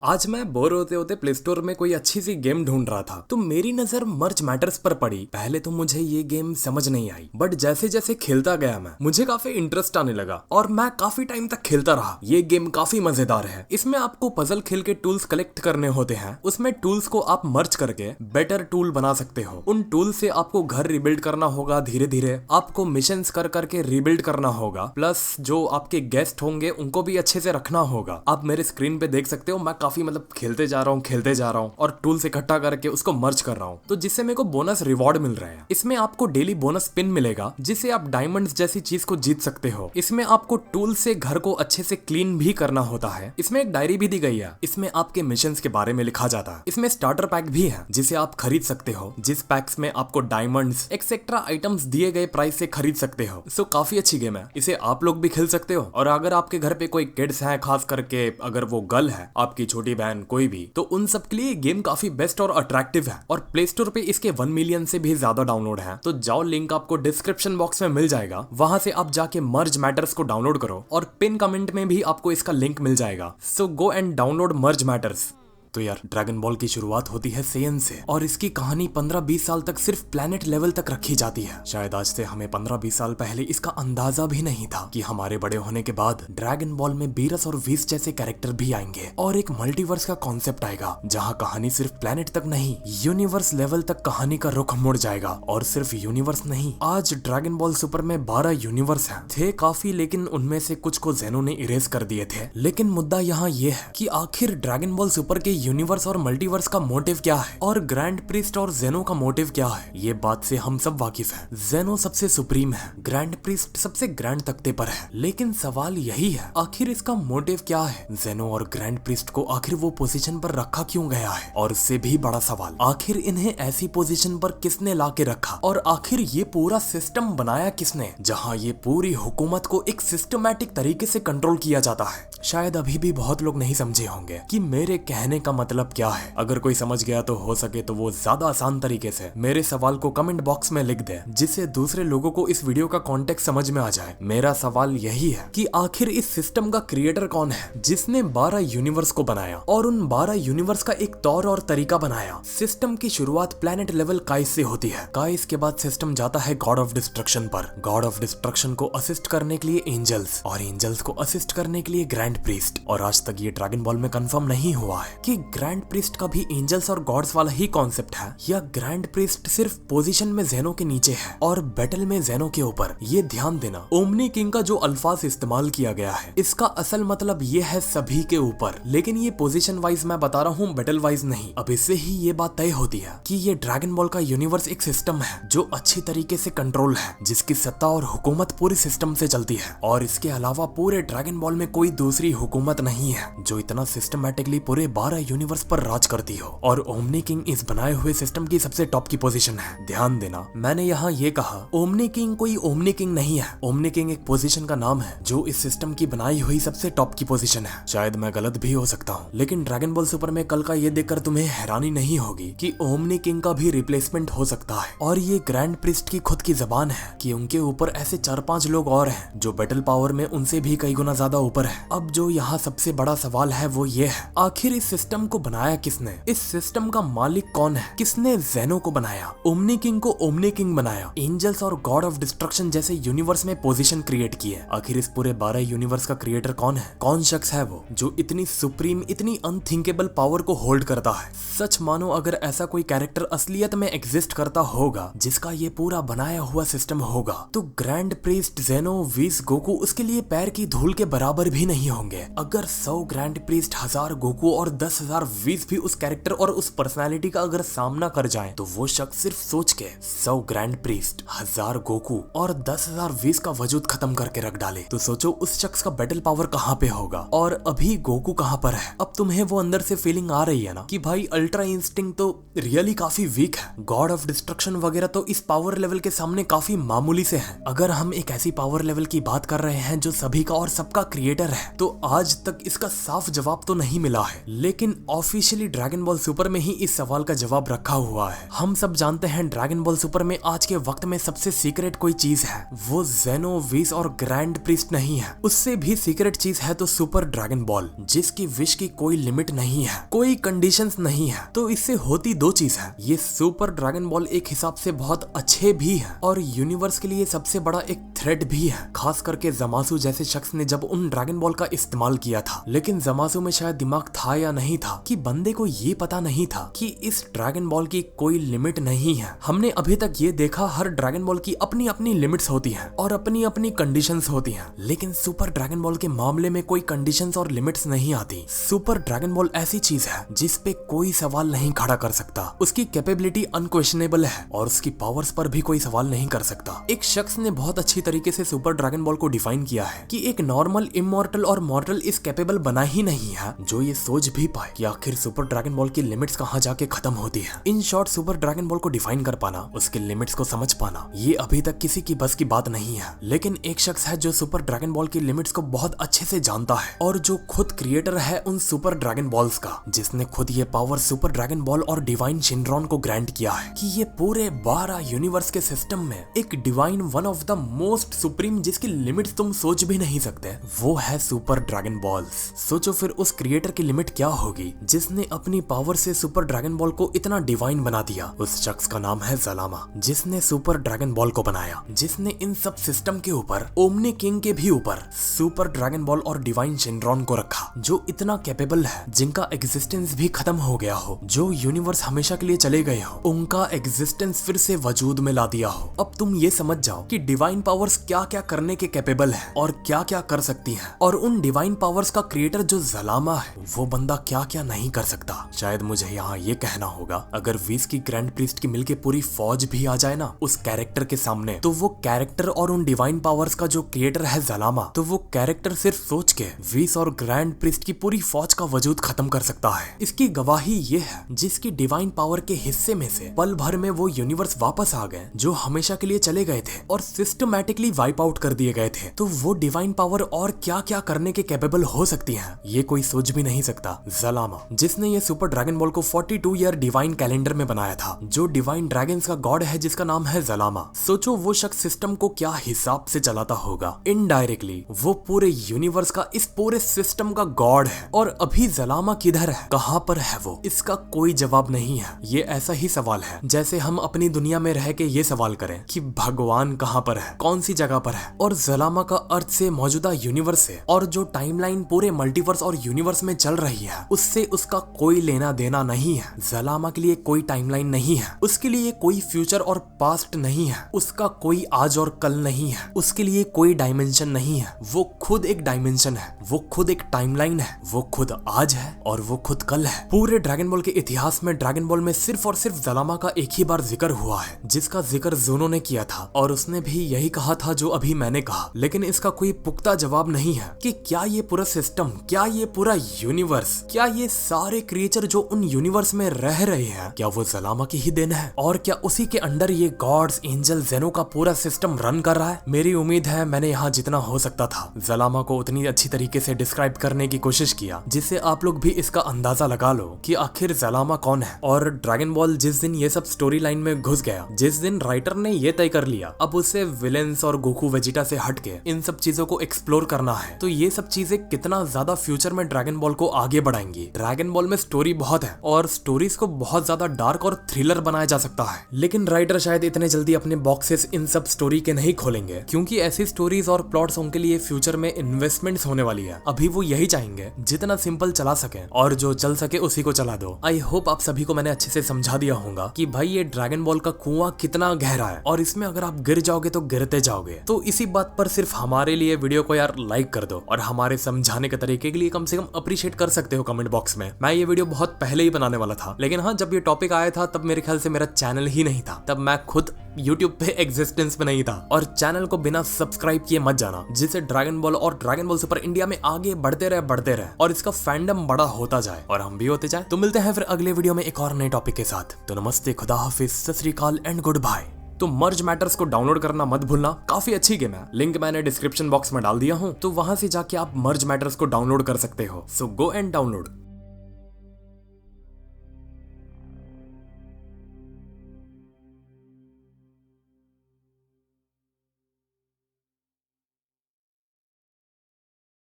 आज मैं बोर होते होते प्ले स्टोर में कोई अच्छी सी गेम ढूंढ रहा था तो मेरी नजर मर्ज मैटर्स पर पड़ी। पहले तो मुझे ये गेम समझ नहीं आई, बट जैसे जैसे खेलता गया मुझे काफी इंटरेस्ट आने लगा और मैं काफी टाइम तक खेलता रहा। ये गेम काफी मजेदार है। इसमें आपको पजल खेल के टूल्स कलेक्ट करने होते हैं। उसमें टूल्स को आप मर्ज करके बेटर टूल बना सकते हो। उन टूल से आपको घर रिबिल्ड करना होगा, धीरे धीरे आपको मिशंस कर करके रिबिल्ड करना होगा। प्लस जो आपके गेस्ट होंगे उनको भी अच्छे से रखना होगा। आप मेरे स्क्रीन पे देख सकते हो मैं काफी खेलते जा रहा हूँ और टूल्स इकट्ठा करके उसको मर्ज कर रहा हूँ, तो जिससे मेरे को बोनस रिवॉर्ड मिल रहा है। इसमें आपको डेली बोनस पिन मिलेगा जिससे आप डायमंड्स जैसी चीज को जीत सकते हो। इसमें आपको टूल से घर को अच्छे से क्लीन भी करना होता है। इसमें एक डायरी भी दी गई है, इसमें आपके मिशंस के बारे में लिखा जाता है। इसमें स्टार्टर पैक भी है जिसे आप खरीद सकते हो, जिस पैक्स में आपको डायमंड्स एक्सेट्रा आइटम्स दिए गए प्राइस से खरीद सकते हो। सो काफी अच्छी गेम है, इसे आप लोग भी खेल सकते हो। और अगर आपके घर पे कोई किड्स है, खास करके अगर वो गर्ल है, आपकी छोटी बहन कोई भी, तो उन सब के लिए गेम काफी बेस्ट और अट्रैक्टिव है। और प्ले स्टोर पे इसके 1 मिलियन से भी ज्यादा डाउनलोड है। तो जाओ, लिंक आपको डिस्क्रिप्शन बॉक्स में मिल जाएगा, वहां से आप जाके मर्ज मैटर्स को डाउनलोड करो और पिन कमेंट में भी आपको इसका लिंक मिल जाएगा। So go and download merge matters. तो यार, ड्रैगन बॉल की शुरुआत होती है सेयन से और इसकी कहानी 15-20 साल तक सिर्फ प्लेनेट लेवल तक रखी जाती है। शायद आज से हमें 15-20 साल पहले इसका अंदाजा भी नहीं था कि हमारे बड़े होने के बाद ड्रैगन बॉल में बीरस और वीस जैसे कैरेक्टर भी आएंगे और एक मल्टीवर्स का कॉन्सेप्ट आएगा, जहाँ कहानी सिर्फ प्लेनेट तक नहीं, यूनिवर्स लेवल तक कहानी का रुख मुड़ जाएगा। और सिर्फ यूनिवर्स नहीं, आज ड्रैगन बॉल सुपर में 12 यूनिवर्स हैं। थे काफी, लेकिन उनमें से कुछ को जेनो ने इरेज कर दिए थे। लेकिन मुद्दा यहाँ ये है कि आखिर ड्रैगन बॉल सुपर के यूनिवर्स और मल्टीवर्स का मोटिव क्या है और ग्रैंड प्रीस्ट और जेनो का मोटिव क्या है। ये बात से हम सब वाकिफ हैं। जेनो सबसे सुप्रीम है, ग्रैंड प्रीस्ट सबसे ग्रैंड तख्ते पर है, लेकिन सवाल यही है आखिर इसका मोटिव क्या है। जेनो और ग्रैंड प्रीस्ट को आखिर वो पोजीशन पर रखा क्यों गया है, और उससे भी बड़ा सवाल, आखिर इन्हें ऐसी पोजीशन पर किसने ला के रखा और आखिर ये पूरा सिस्टम बनाया किसने, जहाँ ये पूरी हुकूमत को एक सिस्टमैटिक तरीके से कंट्रोल किया जाता है। शायद अभी भी बहुत लोग नहीं समझे होंगे कि मेरे कहने का मतलब क्या है। अगर कोई समझ गया तो हो सके तो वो ज्यादा आसान तरीके से मेरे सवाल को कमेंट बॉक्स में लिख दे, जिससे दूसरे लोगों को इस वीडियो का कॉन्टेक्स्ट समझ में आ जाए। मेरा सवाल यही है कि आखिर इस सिस्टम का क्रिएटर कौन है जिसने 12 यूनिवर्स को बनाया और उन 12 यूनिवर्स का एक तौर और तरीका बनाया। सिस्टम की शुरुआत प्लेनेट लेवल काइस से होती है। काइस के बाद सिस्टम जाता है गॉड ऑफ डिस्ट्रक्शन पर। गॉड ऑफ डिस्ट्रक्शन को असिस्ट करने के लिए एंजल्स और एंजल्स को असिस्ट करने के लिए ग्रैंड प्रीस्ट। और आज तक ये ड्रैगन बॉल में कंफर्म नहीं हुआ है कि ग्रैंड प्रीस्ट का भी एंजल्स और गॉड्स वाला ही कॉन्सेप्ट है या ग्रैंड प्रीस्ट सिर्फ पोजीशन में जेनो के नीचे है और बैटल में जेनो के ऊपर। ये ध्यान देना, ओमनी किंग का जो अल्फाज इस्तेमाल किया गया है इसका असल मतलब ये है सभी के ऊपर, लेकिन ये पोजीशन वाइज मैं बता रहा हूँ, बैटल वाइज नहीं। अब इससे ही ये बात तय होती है कि ये ड्रैगन बॉल का यूनिवर्स एक सिस्टम है जो अच्छी तरीके से कंट्रोल है, जिसकी सत्ता और हुकूमत पूरी सिस्टम से चलती है। और इसके अलावा पूरे ड्रैगन बॉल में कोई दूसरी हुकूमत नहीं है जो इतना सिस्टमैटिकली पूरे 12 यूनिवर्स पर राज करती हो। और ओमनी किंग इस बनाए हुए सिस्टम की सबसे टॉप की पोजीशन है। ध्यान देना, मैंने यहाँ ये कहा ओमनी किंग कोई ओमनी किंग नहीं है। ओमनी किंग एक पोजीशन का नाम है जो इस सिस्टम की बनाई हुई सबसे टॉप की पोजीशन है। शायद मैं गलत भी हो सकता हूँ, लेकिन ड्रैगन बॉल सुपर में कल का ये देखकर तुम्हें हैरानी नहीं होगी कि ओमनी किंग का भी रिप्लेसमेंट हो सकता है। और ये ग्रैंड प्रीस्ट की खुद की जबान है कि उनके ऊपर ऐसे 4-5 लोग और हैं जो बैटल पावर में उनसे भी कई गुना ज्यादा ऊपर है। अब जो यहाँ सबसे बड़ा सवाल है वो ये है, आखिर इस सिस्टम को बनाया किसने, इस सिस्टम का मालिक कौन है, किसने जेनो को बनाया, ओमनी किंग को ओमनी किंग बनाया, एंजल्स और गॉड ऑफ डिस्ट्रक्शन जैसे यूनिवर्स में पोजीशन क्रिएट की है। आखिर इस पूरे 12 यूनिवर्स का क्रिएटर कौन है, कौन शख्स है वो जो इतनी सुप्रीम, इतनी अनथिंकेबल पावर को होल्ड करता है। सच मानो अगर ऐसा कोई कैरेक्टर असलियत में एग्जिस्ट करता होगा जिसका ये पूरा बनाया हुआ सिस्टम होगा, तो ग्रैंड प्रीस्ट, जेनो, वीस, गोकू उसके लिए पैर की धूल के बराबर भी नहीं होंगे। अगर 100 ग्रैंड प्रीस्ट, 1000 गोकू और 10,000 वीस भी उस कैरेक्टर और उस पर्सनालिटी का अगर सामना कर जाए, तो वो शख्स सिर्फ सोच के 100 ग्रैंड प्रीस्ट, 1000 गोकू और 10,000 वीस का वजूद खत्म करके रख डाले, तो सोचो उस शख्स का बैटल पावर कहाँ पे होगा। और अभी गोकू कहाँ पर है। अब तुम्हें वो अंदर से फीलिंग आ रही है ना कि भाई अल्ट्रा इंस्टिंक्ट तो रियली काफी वीक है, गॉड ऑफ डिस्ट्रक्शन वगैरह तो इस पावर लेवल के सामने काफी मामूली से है। अगर हम एक ऐसी पावर लेवल की बात कर रहे हैं जो सभी का और सबका क्रिएटर है, तो आज तक इसका साफ जवाब तो नहीं मिला है। लेकिन लेकिन ऑफिशियली ड्रैगन बॉल सुपर में ही इस सवाल का जवाब रखा हुआ है। हम सब जानते हैं ड्रैगन बॉल सुपर में आज के वक्त में सबसे सीक्रेट कोई चीज है, वो जेनो, विश और ग्रैंड प्रीस्ट नहीं है। उससे भी सीक्रेट चीज है तो सुपर ड्रैगन बॉल, जिसकी विश की कोई लिमिट नहीं है, कोई कंडीशंस नहीं है। तो इससे होती दो चीज है, ये सुपर ड्रैगन बॉल एक हिसाब से बहुत अच्छे भी है और यूनिवर्स के लिए सबसे बड़ा एक थ्रेट भी है, खास करके जमासू जैसे शख्स ने जब उन ड्रैगन बॉल का इस्तेमाल किया था। लेकिन जमासू में शायद दिमाग था या नहीं था कि बंदे को ये पता नहीं था कि इस ड्रैगन बॉल की कोई लिमिट नहीं है। हमने अभी तक ये देखा हर ड्रैगन बॉल की अपनी अपनी लिमिट्स होती हैं और अपनी अपनी कंडीशंस होती हैं, लेकिन सुपर ड्रैगन बॉल के मामले में कोई कंडीशंस और लिमिट्स नहीं आती। सुपर ड्रैगन बॉल ऐसी चीज है जिस पे कोई सवाल नहीं खड़ा कर सकता। उसकी कैपेबिलिटी अनक्वेश्चनेबल है और उसकी पावर्स पर भी कोई सवाल नहीं कर सकता। एक शख्स ने बहुत अच्छी तरीके से सुपर ड्रैगन बॉल को डिफाइन किया है कि एक नॉर्मल, इमॉर्टल और मॉर्टल इस कैपेबल बना ही नहीं है जो ये सोच भी पाए कि आखिर सुपर ड्रैगन बॉल की लिमिट्स कहाँ जाके खत्म होती है। In short, super dragon ball को डिफाइन कर पाना, उसके लिमिट्स को समझ पाना, ये अभी तक किसी की बस की बात नहीं है। लेकिन एक शख्स है जो सुपर ड्रैगन बॉल की लिमिट्स को बहुत अच्छे से जानता है और जो खुद क्रिएटर है उन सुपर ड्रैगन बॉल्स का, जिसने खुद ये पावर सुपर ड्रैगन बॉल और डिवाइन शिनरॉन को ग्रांट किया है कि ये पूरे 12 यूनिवर्स के सिस्टम में एक divine, one of the most supreme, जिसकी लिमिट्स तुम सोच भी नहीं सकते, वो है सुपर ड्रैगन बॉल्स। सोचो फिर उस क्रिएटर की लिमिट क्या होगी जिसने अपनी पावर से सुपर ड्रैगन बॉल को इतना डिवाइन बना दिया। उस शख्स का नाम है जलामा, जिसने सुपर ड्रैगन बॉल को बनाया, जिसने इन सब सिस्टम के ऊपर, ओमनी किंग के भी ऊपर, सुपर ड्रैगन बॉल और डिवाइन शिनरॉन को रखा, जो इतना कैपेबल है, जिनका एग्जिस्टेंस भी खत्म हो गया हो, जो यूनिवर्स हमेशा के लिए चले गए हो, उनका एग्जिस्टेंस फिर से वजूद में ला दिया हो। अब तुम ये समझ जाओ कि डिवाइन पावर्स क्या क्या करने के कैपेबल है और क्या क्या कर सकती है, और उन डिवाइन पावर्स का क्रिएटर जो जलामा है, वो बंदा क्या क्या नहीं कर सकता। शायद मुझे यहाँ ये कहना होगा, अगर विश की ग्रैंड प्रीस्ट की मिलके पूरी फौज भी आ जाए ना उस कैरेक्टर के सामने, तो वो कैरेक्टर और उन डिवाइन पावर्स का जो क्रिएटर है जलामा, तो वो कैरेक्टर सिर्फ सोच के विश और ग्रैंड प्रीस्ट की पूरी फौज का वजूद खत्म कर सकता है। इसकी गवाही ये है, जिसकी डिवाइन पावर के हिस्से में से पल भर में वो यूनिवर्स वापस आ गए जो हमेशा के लिए चले गए थे और सिस्टमैटिकली वाइप आउट कर दिए गए थे। तो वो डिवाइन पावर और क्या क्या करने के कैपेबल हो सकती है, ये कोई सोच भी नहीं सकता। जलामा, जिसने ये सुपर ड्रैगन बॉल को 42 ईयर डिवाइन कैलेंडर में बनाया था, जो डिवाइन ड्रैगन्स का गॉड है जिसका नाम है जलामा। सोचो वो शख्स सिस्टम को क्या हिसाब से चलाता होगा। इनडायरेक्टली वो पूरे यूनिवर्स का, इस पूरे सिस्टम का गॉड है। और अभी जलामा किधर है, कहाँ पर है वो, इसका कोई जवाब नहीं है। ये ऐसा ही सवाल है जैसे हम अपनी दुनिया में रह के ये सवाल करें कि भगवान कहाँ पर है, कौन सी जगह पर है। और जलामा का अर्थ से, मौजूदा यूनिवर्स से, और जो टाइमलाइन पूरे मल्टीवर्स और यूनिवर्स में चल रही है, उससे उसका कोई लेना देना नहीं है। जलामा के लिए कोई टाइमलाइन नहीं है, उसके लिए कोई फ्यूचर और पास्ट नहीं है, उसका कोई आज और कल नहीं है, उसके लिए कोई डायमेंशन नहीं है। वो खुद एक डायमेंशन है, वो खुद एक टाइमलाइन है, वो खुद आज है और वो खुद कल है। पूरे ड्रैगन बॉल के इतिहास में ड्रैगन बॉल में सिर्फ और सिर्फ जलामा का एक ही बार जिक्र हुआ है, जिसका जिक्र ज़ोनो ने किया था, और उसने भी यही कहा था जो अभी मैंने कहा। लेकिन इसका कोई पुख्ता जवाब नहीं है कि क्या ये पूरा सिस्टम, क्या ये पूरा यूनिवर्स, क्या ये सारे क्रिएचर जो उन यूनिवर्स में रह रहे हैं, क्या वो जलामा की ही देन है, और क्या उसी के अंडर ये गॉड्स, एंजल, जेनो का पूरा सिस्टम रन कर रहा है। मेरी उम्मीद है मैंने यहाँ जितना हो सकता था जलामा को उतनी अच्छी तरीके से डिस्क्राइब करने की कोशिश किया, जिससे आप लोग भी इसका अंदाजा लगा लो कि आखिर जलामा कौन है। और ड्रैगन बॉल जिस दिन ये सब स्टोरी लाइन में घुस गया, जिस दिन राइटर ने ये तय कर लिया अब उसे विलेंस और गोकू वेजिटा से हटके इन सब चीजों को एक्सप्लोर करना है, तो ये सब चीजें कितना ज्यादा फ्यूचर में ड्रैगन बॉल को आगे बढ़ाएंगी। ड्रैगन बॉल में स्टोरी बहुत है और स्टोरीज को बहुत ज्यादा डार्क और थ्रिलर बनाया जा सकता है, लेकिन राइटर शायद इतने जल्दी अपने बॉक्सेस इन सब स्टोरी के नहीं खोलेंगे, क्योंकि ऐसी स्टोरीज और प्लॉट्स उनके लिए फ्यूचर में इन्वेस्टमेंट्स होने वाली है। अभी वो यही चाहेंगे जितना सिंपल चला सके, और जो चल सके उसी को चला दो। आई होप आप सभी को मैंने अच्छे से समझा दिया होगा कि भाई ये ड्रैगन बॉल का कुआं कितना गहरा है और इसमें अगर आप गिर जाओगे तो गिरते जाओगे। तो इसी बात पर सिर्फ हमारे लिए वीडियो को यार लाइक कर दो और हमारे समझाने के तरीके के लिए कम से कम अप्रिशिएट कर सकते हो कमेंट बॉक्स में। मैं ये वीडियो बहुत पहले ही बनाने वाला था, लेकिन हाँ, जब ये टॉपिक आया था तब मेरे ख्याल से मेरा चैनल ही नहीं था, तब मैं खुद YouTube पे एग्जिस्टेंस पे नहीं था। और चैनल को बिना सब्सक्राइब किए मत जाना, जिससे ड्रैगन बॉल और ड्रैगन बॉल सुपर इंडिया में आगे बढ़ते रहे और इसका फैंडम बड़ा होता जाए और हम भी होते जाए। तो मिलते हैं फिर अगले वीडियो में एक और नए टॉपिक के साथ। तो नमस्ते, खुदा हाफिज, सत श्री अकाल एंड गुड बाय। तो मर्ज मैटर्स को डाउनलोड करना मत भूलना, काफी अच्छी गेम है। लिंक मैंने डिस्क्रिप्शन बॉक्स में डाल दिया हूँ, तो वहां से जाके आप मर्ज मैटर्स को डाउनलोड कर सकते हो। सो गो एंड डाउनलोड।